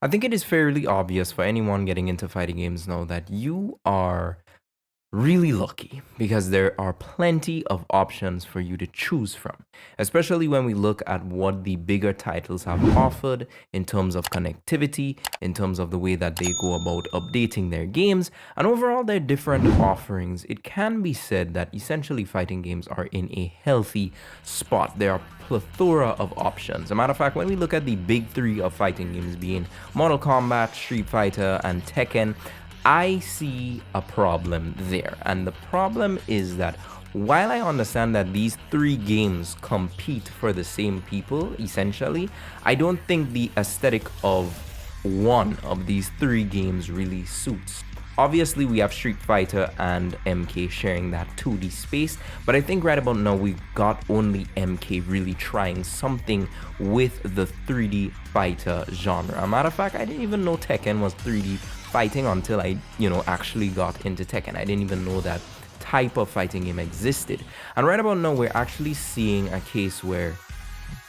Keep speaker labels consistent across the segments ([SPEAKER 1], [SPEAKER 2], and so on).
[SPEAKER 1] I think it is fairly obvious for anyone getting into fighting games now that you are really lucky because there are plenty of options for you to choose from, especially when we look at what the bigger titles have offered in terms of connectivity, in terms of the way that they go about updating their games, and overall their different offerings. It can be said that essentially fighting games are in a healthy spot. There are plethora of options. As a matter of fact, when we look at the big three of fighting games being Mortal Kombat, Street Fighter, and Tekken, I see a problem there. And the problem is that while I understand that these three games compete for the same people, essentially, I don't think the aesthetic of one of these three games really suits. Obviously, we have Street Fighter and MK sharing that 2D space, but I think right about now we've got only MK really trying something with the 3D fighter genre. As a matter of fact, I didn't even know Tekken was 3D fighting until I, actually got into Tekken. I didn't even know that type of fighting game existed. And right about now, we're actually seeing a case where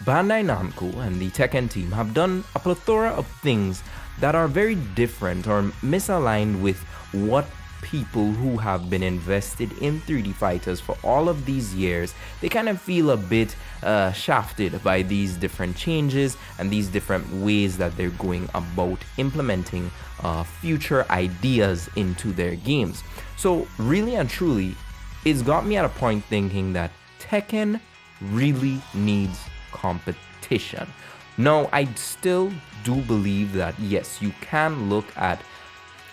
[SPEAKER 1] Bandai Namco and the Tekken team have done a plethora of things that are very different or misaligned with what people who have been invested in 3D fighters for all of these years, they kind of feel a bit shafted by these different changes and these different ways that they're going about implementing future ideas into their games. So really and truly, it's got me at a point thinking that Tekken really needs competition. Now, I still do believe that yes, you can look at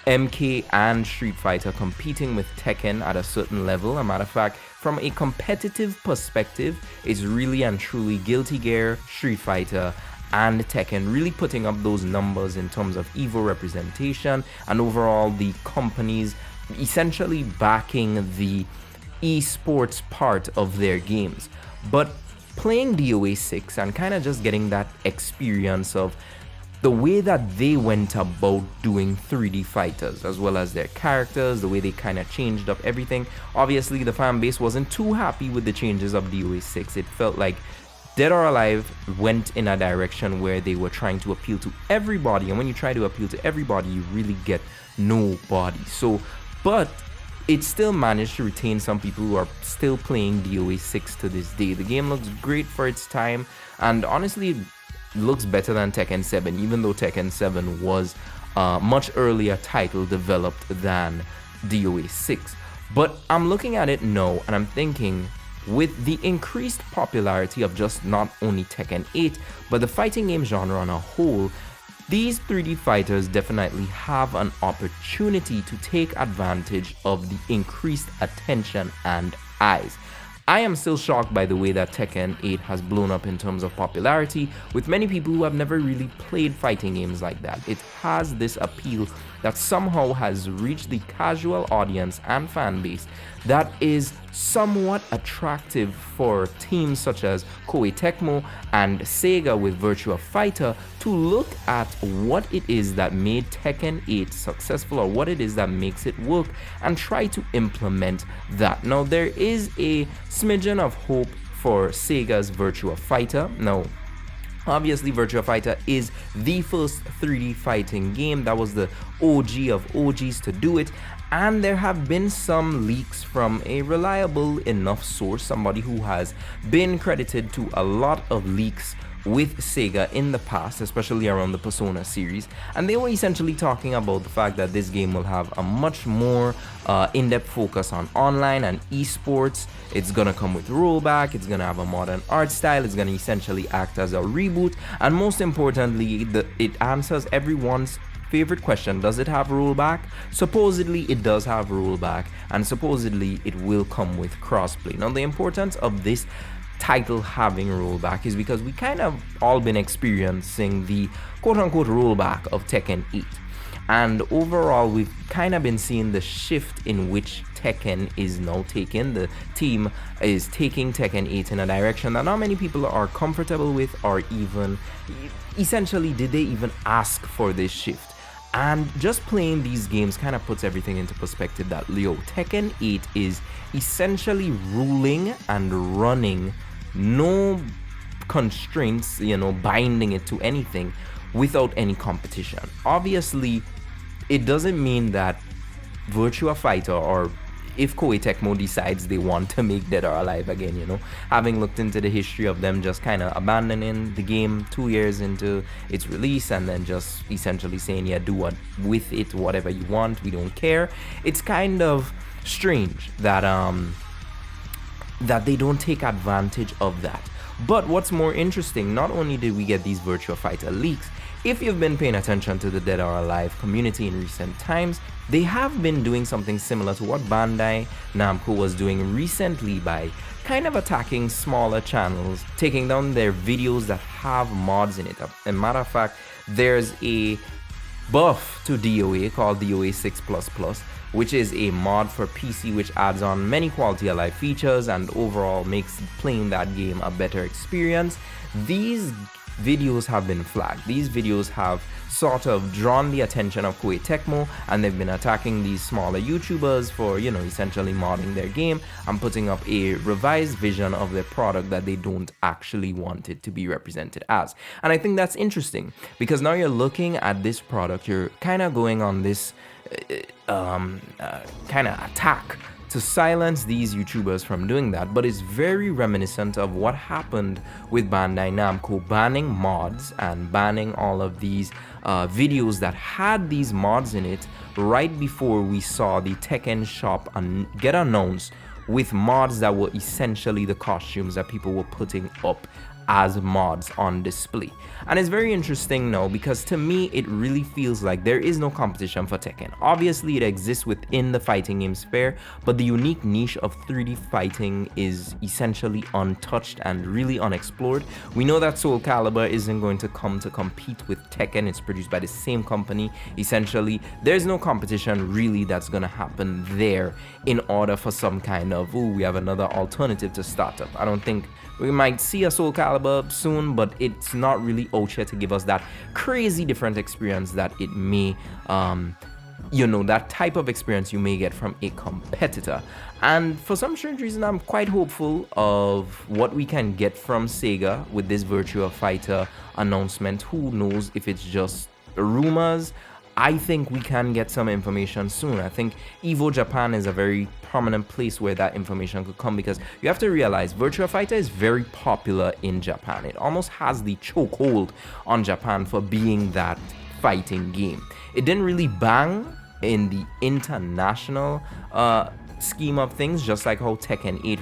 [SPEAKER 1] MK and Street Fighter competing with Tekken at a certain level. As a matter of fact, from a competitive perspective, it's really and truly Guilty Gear, Street Fighter, and Tekken really putting up those numbers in terms of EVO representation and overall the companies essentially backing the esports part of their games. But playing DOA 6 and kind of just getting that experience of the way that they went about doing 3D fighters, as well as their characters, the way they kind of changed up everything. Obviously, the fan base wasn't too happy with the changes of DOA 6. It felt like Dead or Alive went in a direction where they were trying to appeal to everybody, and when you try to appeal to everybody, you really get nobody. But it still managed to retain some people who are still playing DOA 6 to this day. The game looks great for its time, and honestly, looks better than Tekken 7, even though Tekken 7 was a much earlier title developed than DOA 6. But I'm looking at it now and I'm thinking, with the increased popularity of just not only Tekken 8, but the fighting game genre on a whole, these 3D fighters definitely have an opportunity to take advantage of the increased attention and eyes. I am still shocked by the way that Tekken 8 has blown up in terms of popularity with many people who have never really played fighting games like that. It has this appeal that somehow has reached the casual audience and fan base that is somewhat attractive for teams such as Koei Tecmo and Sega with Virtua Fighter to look at what it is that made Tekken 8 successful or what it is that makes it work and try to implement that. Now, there is a smidgen of hope for Sega's Virtua Fighter. Now, obviously, Virtua Fighter is the first 3D fighting game. That was the OG of OGs to do it. And there have been some leaks from a reliable enough source, somebody who has been credited to a lot of leaks with Sega in the past, especially around the Persona series, and they were essentially talking about the fact that this game will have a much more in-depth focus on online and esports. It's gonna come with rollback, it's gonna have a modern art style, it's gonna essentially act as a reboot, and most importantly, it answers everyone's favorite question: does it have rollback? Supposedly it does have rollback, and supposedly it will come with crossplay. Now, the importance of this title having rollback is because we kind of all been experiencing the quote-unquote rollback of Tekken 8, and overall we've kind of been seeing the shift in which Tekken is now taking. The team is taking Tekken 8 in a direction that not many people are comfortable with, or even essentially did they even ask for this shift. And just playing these games kind of puts everything into perspective that Tekken 8 is essentially ruling and running, no constraints, binding it to anything, without any competition. Obviously, it doesn't mean that Virtua Fighter, or if Koei Tecmo decides they want to make Dead or Alive again, having looked into the history of them just kind of abandoning the game 2 years into its release and then just essentially saying, yeah, do what with it whatever you want, we don't care. It's kind of strange that that they don't take advantage of that. But what's more interesting, not only did we get these Virtua Fighter leaks, if you've been paying attention to the Dead or Alive community in recent times, they have been doing something similar to what Bandai Namco was doing recently by kind of attacking smaller channels, taking down their videos that have mods in it. As a matter of fact, there's a buff to DOA called DOA 6++, which is a mod for PC which adds on many quality of life features and overall makes playing that game a better experience. These videos have been flagged. These videos have sort of drawn the attention of Koei Tecmo, and they've been attacking these smaller YouTubers for, essentially modding their game and putting up a revised vision of their product that they don't actually want it to be represented as. And I think that's interesting because now you're looking at this product, you're kind of going on this kind of attack to silence these YouTubers from doing that, but it's very reminiscent of what happened with Bandai Namco banning mods and banning all of these videos that had these mods in it right before we saw the Tekken shop get announced with mods that were essentially the costumes that people were putting up as mods on display. And it's very interesting now because to me it really feels like there is no competition for Tekken. Obviously it exists within the fighting game sphere, but the unique niche of 3D fighting is essentially untouched and really unexplored. We know that Soul Calibur isn't going to come to compete with Tekken. It's produced by the same company. Essentially there's no competition really that's gonna happen there in order for some kind of, we have another alternative to startup. I don't think we might see a Soul Calibur soon, but it's not really out yet to give us that crazy different experience that it may, that type of experience you may get from a competitor. And for some strange reason, I'm quite hopeful of what we can get from Sega with this Virtua Fighter announcement. Who knows if it's just rumors? I think we can get some information soon. I think Evo Japan is a very prominent place where that information could come because you have to realize Virtua Fighter is very popular in Japan. It almost has the chokehold on Japan for being that fighting game. It didn't really bang in the international scheme of things, just like how Tekken 8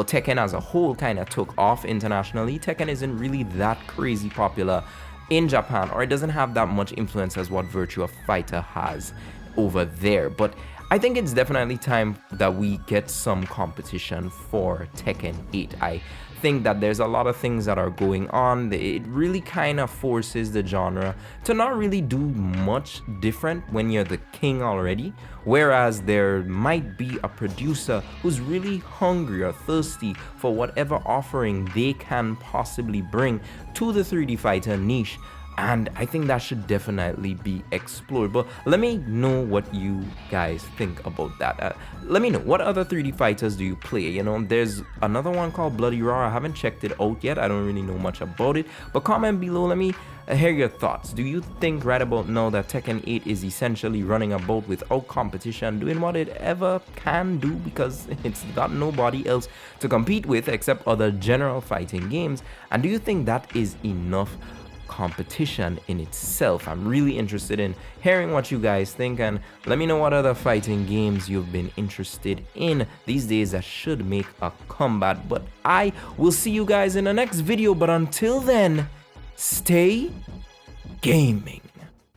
[SPEAKER 1] Tekken as a whole kind of took off internationally. Tekken isn't really that crazy popular in Japan, or it doesn't have that much influence as what Virtua Fighter has over there. But I think it's definitely time that we get some competition for Tekken 8. I think that there's a lot of things that are going on. It really kind of forces the genre to not really do much different when you're the king already, whereas there might be a producer who's really hungry or thirsty for whatever offering they can possibly bring to the 3D fighter niche. And I think that should definitely be explored. But let me know what you guys think about that. Let me know, what other 3D fighters do you play? There's another one called Bloody Roar. I haven't checked it out yet. I don't really know much about it. But comment below, let me hear your thoughts. Do you think right about now that Tekken 8 is essentially running about without competition, doing what it ever can do because it's got nobody else to compete with except other general fighting games? And do you think that is enough competition in itself? I'm really interested in hearing what you guys think, and let me know what other fighting games you've been interested in these days that should make a comeback. But I will see you guys in the next video, but until then, stay gaming.